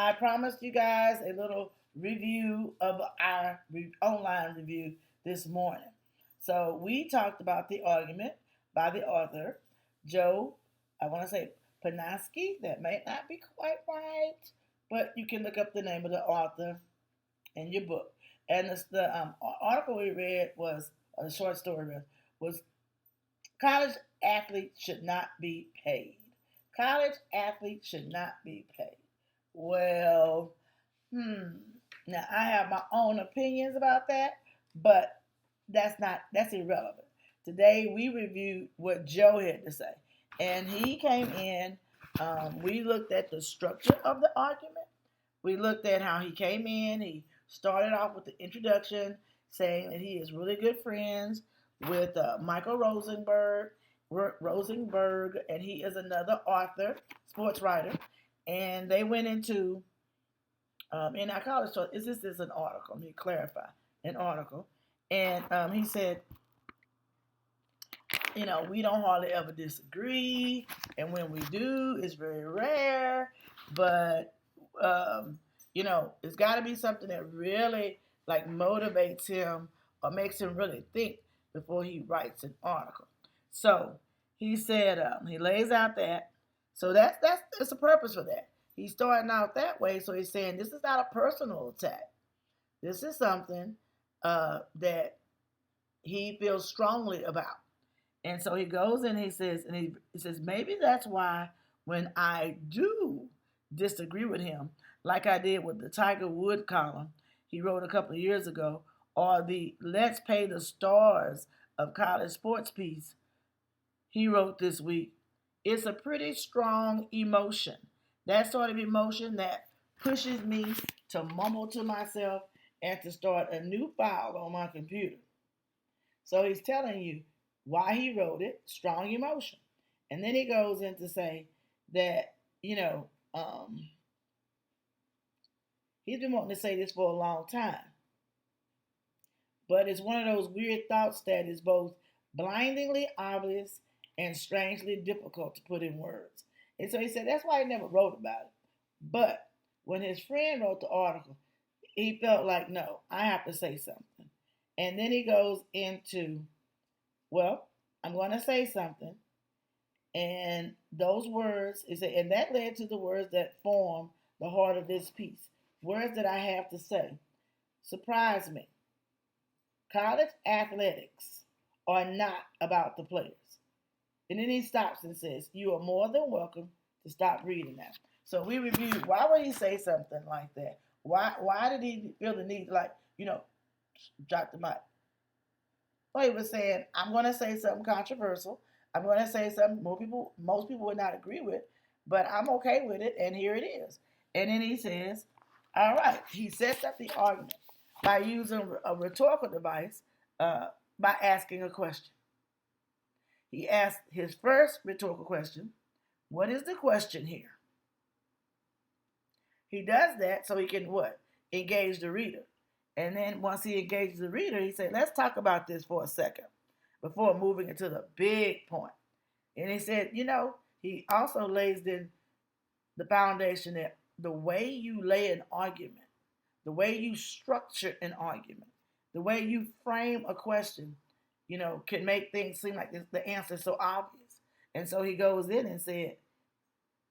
I promised you guys a little review of our online review this morning. So we talked about the argument by the author, Joe, I want to say Posnanski. That may not be quite right, but you can look up the name of the author in your book. And the article we read was, a short story was college athletes should not be paid. College athletes should not be paid. Well, hmm. Now I have my own opinions about that, but that's irrelevant. Today we reviewed what Joe had to say, and he came in. We looked at the structure of the argument. We looked at how he came in. He started off with the introduction, saying that he is really good friends with Michael Rosenberg, and he is another author, sports writer, and they went into in our college. So this is an article. Let me clarify an article, and he said, we don't hardly ever disagree, and when we do, it's very rare. But it's got to be something that really like motivates him or makes him really think before he writes an article. So he said he lays out that. So that's a purpose for that. He's starting out that way. So he's saying this is not a personal attack. This is something that he feels strongly about. And so he goes and he says maybe that's why when I do disagree with him, like I did with the Tiger Wood column he wrote a couple of years ago, or the Let's Pay the Stars of College Sports piece he wrote this week, it's a pretty strong emotion. That sort of emotion that pushes me to mumble to myself and to start a new file on my computer. So he's telling you why he wrote it, strong emotion. And then he goes in to say that, he's been wanting to say this for a long time. But it's one of those weird thoughts that is both blindingly obvious and strangely difficult to put in words. And so he said that's why he never wrote about it. But when his friend wrote the article, he felt like, no, I have to say something. And then he goes into, well, I'm going to say something. And those words, and that led to the words that form the heart of this piece. Words that I have to say. Surprise me. College athletics are not about the players. And then he stops and says, you are more than welcome to stop reading that. So we reviewed, why would he say something like that? Why did he feel the need to drop the mic? Well, he was saying, I'm going to say something controversial. I'm going to say something most people would not agree with, but I'm okay with it, and here it is. And then he says, all right, he sets up the argument by using a rhetorical device by asking a question. He asked his first rhetorical question, what is the question here? He does that so he can what? Engage the reader. And then once he engages the reader, he said, let's talk about this for a second before moving into the big point. And he said, he also lays in the foundation that the way you lay an argument, the way you structure an argument, the way you frame a question, can make things seem like the answer is so obvious. And so he goes in and said,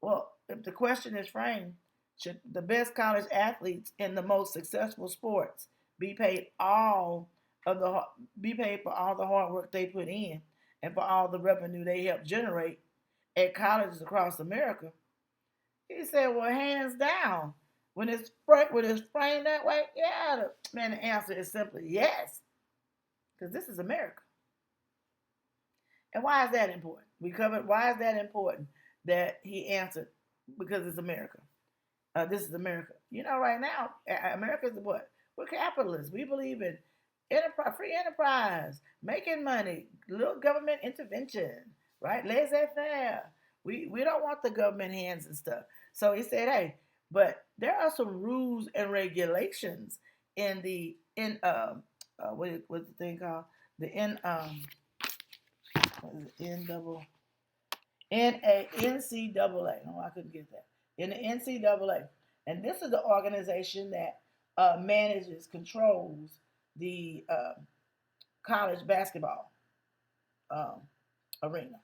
well, if the question is framed, should the best college athletes in the most successful sports be paid for all the hard work they put in and for all the revenue they help generate at colleges across America? He said, well, hands down, when it's framed that way, yeah, the answer is simply yes, because this is America. And why is that important? We covered why is that important that he answered, because it's America. This is America. Right now, America is what? We're capitalists. We believe in free enterprise, making money, little government intervention, right? Laissez-faire. We don't want the government hands and stuff. So he said, hey, but there are some rules and regulations in what's the thing called? The NCAA. No, I couldn't get that. In the NCAA, And this is the organization that manages, controls the college basketball um, arena.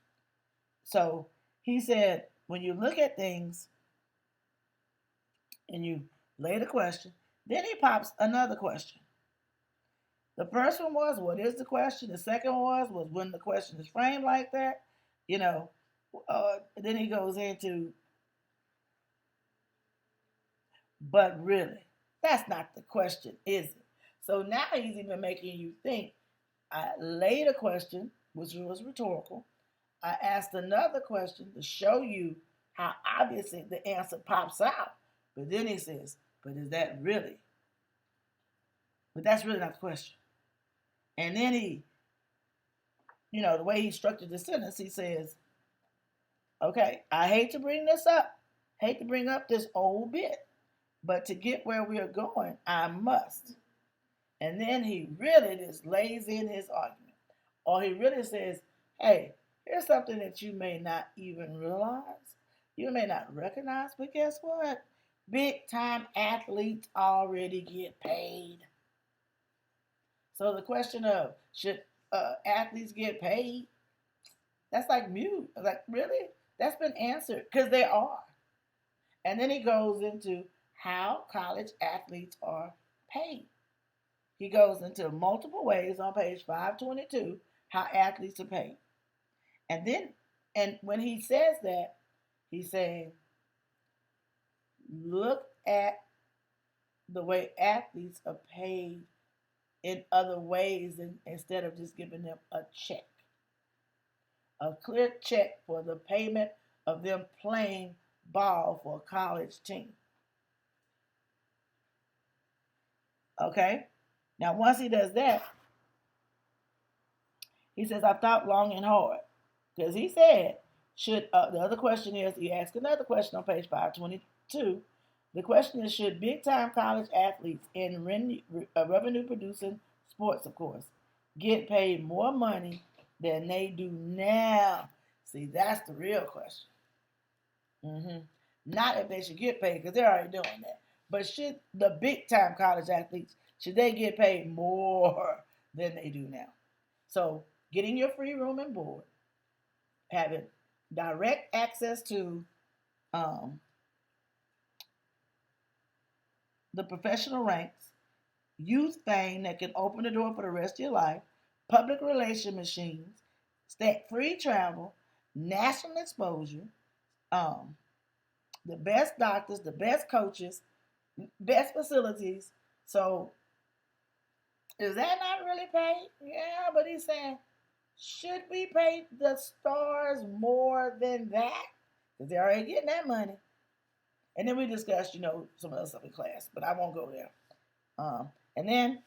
So he said, when you look at things and you lay the question, then he pops another question. The first one was, what is the question? The second was when the question is framed like that, you know. Then he goes into, but really, that's not the question, is it? So now he's even making you think. I laid a question, which was rhetorical. I asked another question to show you how obviously the answer pops out. But then he says, but is that really? But that's really not the question. And then he, the way he structured the sentence, he says, okay, I hate to bring this up, hate to bring up this old bit, but to get where we are going, I must. And then he really just lays in his argument. Or he really says, hey, here's something that you may not even realize. You may not recognize, but guess what? Big time athletes already get paid. So the question of should athletes get paid? That's like mute. Like, really? That's been answered because they are. And then he goes into how college athletes are paid. He goes into multiple ways on page 522 how athletes are paid. And when he says that, he's saying, look at the way athletes are paid in other ways instead of just giving them a check. A clear check for the payment of them playing ball for a college team. Okay? Now, once he does that, he says, I've thought long and hard. Because he said, the other question is, he asked another question on page 522. The question is, should big time college athletes in revenue producing sports, of course, get paid more money than they do now? See, that's the real question. Not if they should get paid, because they're already doing that. But should the big time college athletes, should they get paid more than they do now? So getting your free room and board, having direct access to the professional ranks, youth fame that can open the door for the rest of your life, public relation machines, free travel, national exposure, the best doctors, the best coaches, best facilities. So is that not really paid? Yeah, but he's saying, should we pay the stars more than that? Because they're already getting that money. And then we discussed, some other stuff in class, but I won't go there. And then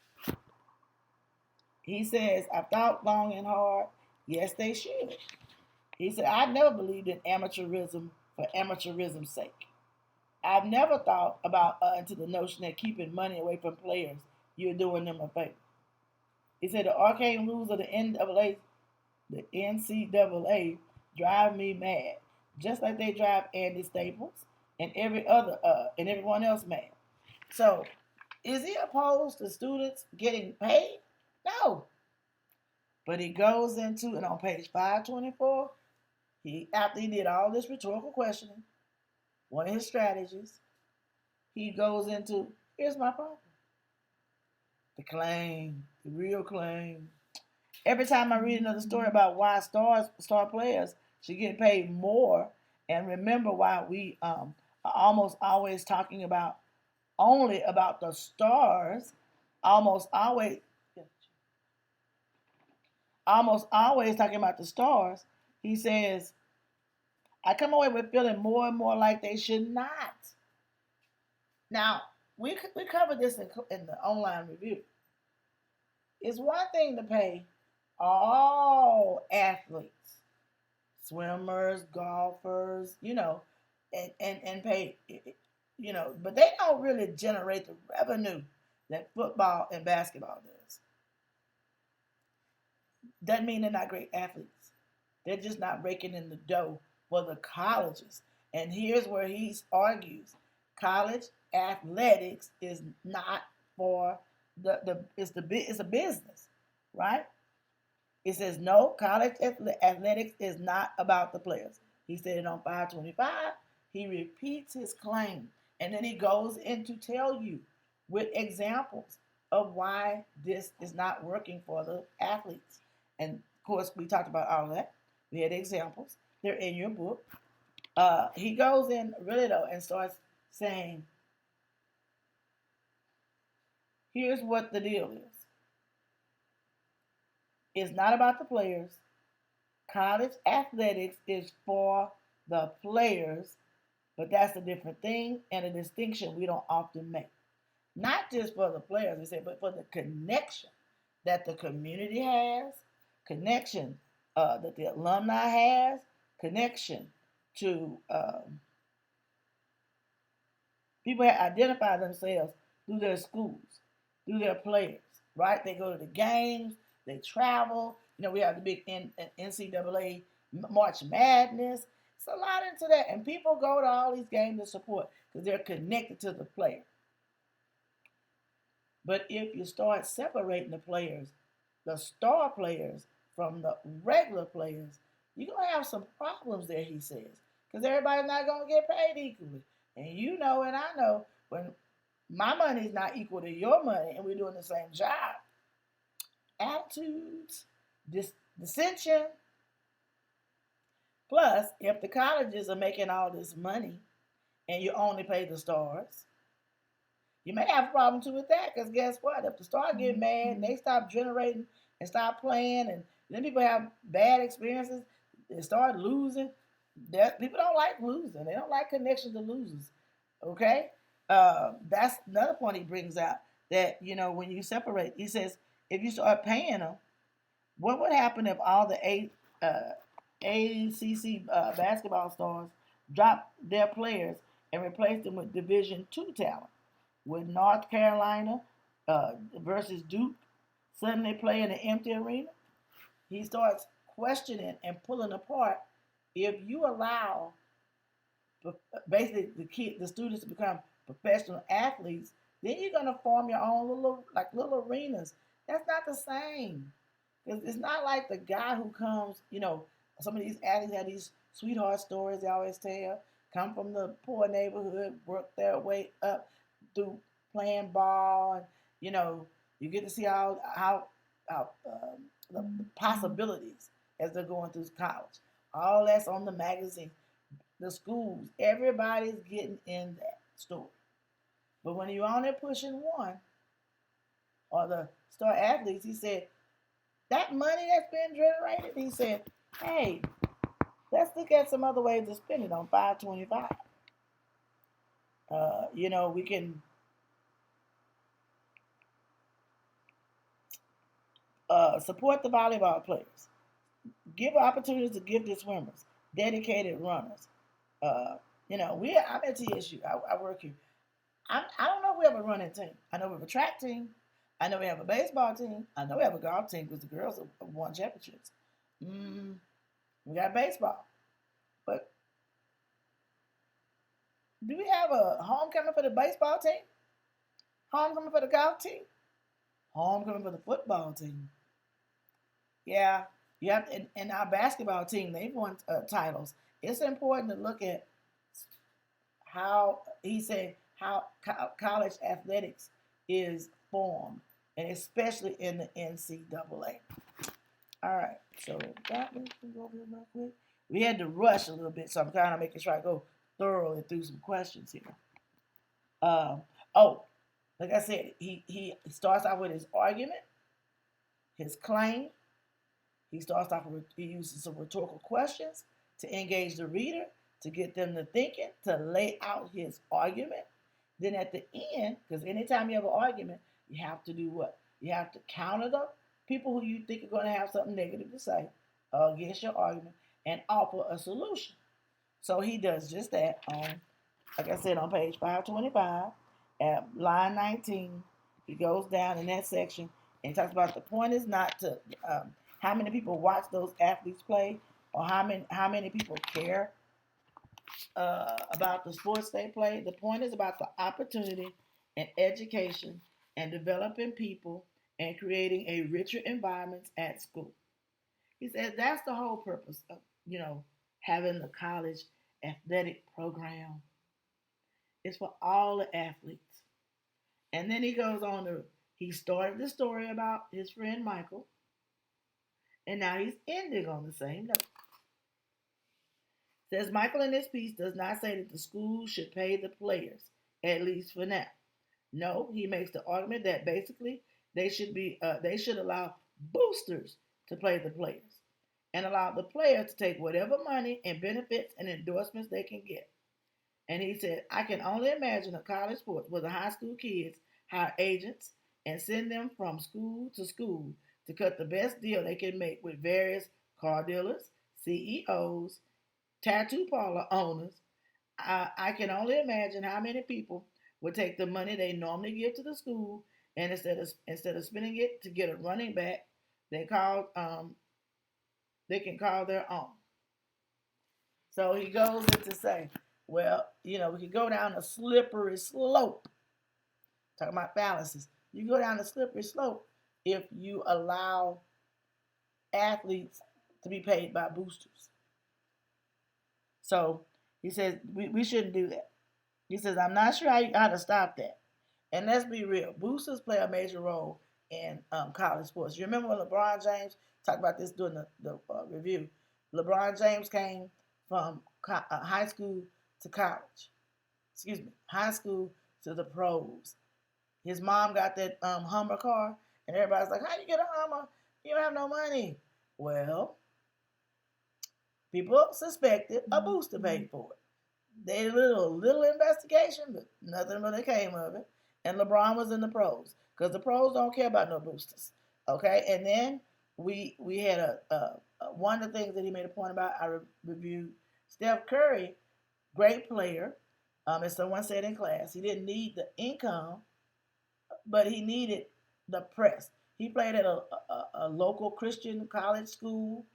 he says, I've thought long and hard. Yes, they should. He said, I never believed in amateurism for amateurism's sake. I've never thought about into the notion that keeping money away from players, you're doing them a favor. He said the arcane rules of the NCAA drive me mad, just like they drive Andy Staples and everyone else mad. So, is he opposed to students getting paid? No. But he goes into, and on page 524, after he did all this rhetorical questioning, one of his strategies, he goes into, here's my problem. The claim, the real claim. Every time I read another story about why star players should get paid more, and remember why we are almost always talking about only about the stars, almost always talking about the stars. He says, I come away with feeling more and more like they should not. Now, we covered this in the online review. It's one thing to pay all athletes, swimmers, golfers, and pay, but they don't really generate the revenue that football and basketball does. Doesn't mean they're not great athletes. They're just not raking in the dough for the colleges. And here's where he argues. college athletics is not for it's a business, right? It says no, college athletics is not about the players. He said it on 525. He repeats his claim, and then he goes in to tell you with examples of why this is not working for the athletes. And of course, we talked about all of that. We had examples. They're in your book. He goes in really though and starts saying, here's what the deal is. It's not about the players. College athletics is for the players, but that's a different thing and a distinction we don't often make. Not just for the players, we say, but for the connection that the community has, connection that the alumni has, connection to people that identify themselves through their schools, through their players, right? They go to the games, they travel. You know, we have the big NCAA March Madness. It's a lot into that. And people go to all these games to support because they're connected to the player. But if you start separating the players, the star players, from the regular players, you're going to have some problems there, he says. Because everybody's not going to get paid equally. And you know and I know when my money is not equal to your money and we're doing the same job, attitudes, dissension. Plus, if the colleges are making all this money and you only pay the stars, you may have a problem too with that because guess what? If the stars get mad and they stop generating and stop playing and then people have bad experiences, they start losing. People don't like losing. They don't like connections to losers. Okay? That's another point he brings out that, you know, when you separate, he says, if you start paying them, what would happen if all the ACC basketball stars drop their players and replace them with Division II talent? With North Carolina versus Duke suddenly play in an empty arena? He starts questioning and pulling apart if you allow basically the students to become professional athletes, then you're gonna form your own little arenas. That's not the same. It's not like the guy who comes, you know, some of these athletes have these sweetheart stories they always tell, come from the poor neighborhood, work their way up through playing ball, and you know, you get to see how the possibilities as they're going through college. All that's on the magazine, the schools, everybody's getting in that story. But when you're on there pushing one, or the star athletes, he said, that money that's been generated, he said, hey, let's look at some other ways to spend it on 525. You know, we can support the volleyball players, give opportunities to gifted swimmers, dedicated runners. You know, I'm at TSU. I work here. I don't know if we have a running team. I know we have a track team. I know we have a baseball team. I know we have a golf team because the girls have won championships. We got baseball. But do we have a homecoming for the baseball team? Homecoming for the golf team? Homecoming for the football team? Yeah, you have to, and our basketball team, they've won titles. It's important to look at how he said how college athletics is formed, and especially in the NCAA. All right, so that we can go over real quick. We had to rush a little bit, so I'm kind of making sure I go thoroughly through some questions here. Oh, like I said, he starts out with his argument, his claim. He starts off with, he uses some rhetorical questions to engage the reader, to get them to thinking, to lay out his argument. Then at the end, because anytime you have an argument, you have to do what? You have to counter the people who you think are going to have something negative to say against your argument and offer a solution. So he does just that on, like I said, on page 525 at line 19. He goes down in that section and talks about the point is not to how many people watch those athletes play or how many people care about the sports they play. The point is about the opportunity and education and developing people and creating a richer environment at school. He says that's the whole purpose of, having the college athletic program. It's for all the athletes. And then he goes on to, he started the story about his friend Michael, and now he's ending on the same note. Says Michael in this piece does not say that the school should pay the players, at least for now. No, he makes the argument that basically they should allow boosters to play the players and allow the players to take whatever money and benefits and endorsements they can get. And he said, I can only imagine a college sports where the high school kids hire agents and send them from school to school to cut the best deal they can make with various car dealers, CEOs, tattoo parlor owners. I can only imagine how many people would take the money they normally give to the school and instead of spending it to get a running back, they call they can call their own. So he goes in to say, well, we could go down a slippery slope. Talking about balances. You go down a slippery slope if you allow athletes to be paid by boosters. So he says we shouldn't do that. He says, I'm not sure how to stop that. And let's be real, boosters play a major role in college sports. You remember when LeBron James talked about this during the review? LeBron James came from high school to college. Excuse me, high school to the pros. His mom got that Hummer car, and everybody's like, how you get a Hummer? You don't have no money. Well, people suspected a booster paid for it. They did a little investigation, but nothing really came of it. And LeBron was in the pros because the pros don't care about no boosters. Okay, and then we had one of the things that he made a point about. I reviewed Steph Curry, great player. As someone said in class, he didn't need the income, but he needed the press. He played at a local Christian college school,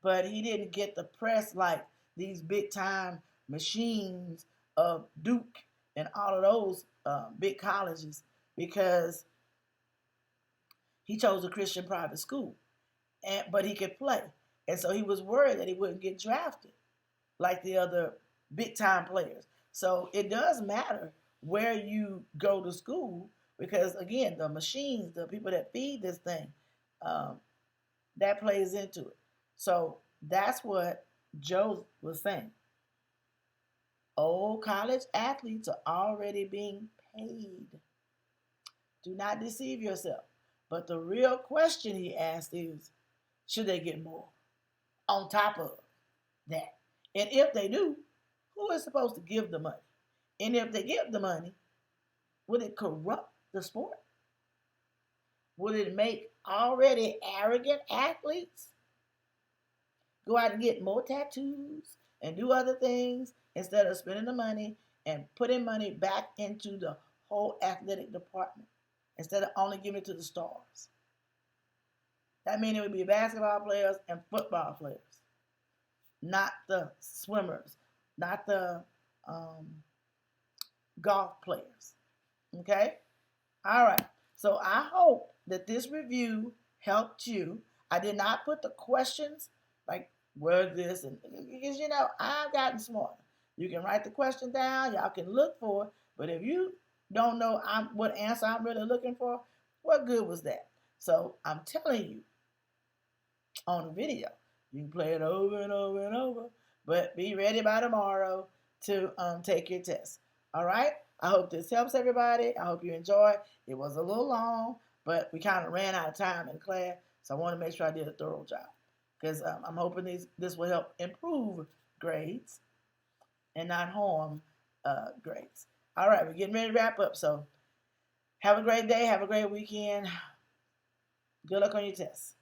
but he didn't get the press like these big time machines of Duke and all of those big colleges because he chose a Christian private school, but he could play, and so he was worried that he wouldn't get drafted like the other big time players. So it does matter where you go to school because again, the machines, the people that feed this thing, that plays into it. So that's what Joe was saying. Old college athletes are already being paid. Do not deceive yourself. But the real question he asked is, should they get more on top of that? And if they do, who is supposed to give the money? And if they give the money, would it corrupt the sport? Would it make already arrogant athletes go out and get more tattoos and do other things instead of spending the money and putting money back into the whole athletic department instead of only giving it to the stars? That means it would be basketball players and football players, not the swimmers, not the golf players. Okay? All right. So I hope that this review helped you. I did not put the questions like where this and because I've gotten smarter. You can write the question down. Y'all can look for it. But if you don't know what answer I'm really looking for, what good was that? So I'm telling you on the video, you can play it over and over and over. But be ready by tomorrow to take your test. All right? I hope this helps everybody. I hope you enjoy. It was a little long, but we kind of ran out of time in class, so I want to make sure I did a thorough job because I'm hoping this will help improve grades and not harm grades. All right, we're getting ready to wrap up, so have a great day. Have a great weekend. Good luck on your tests.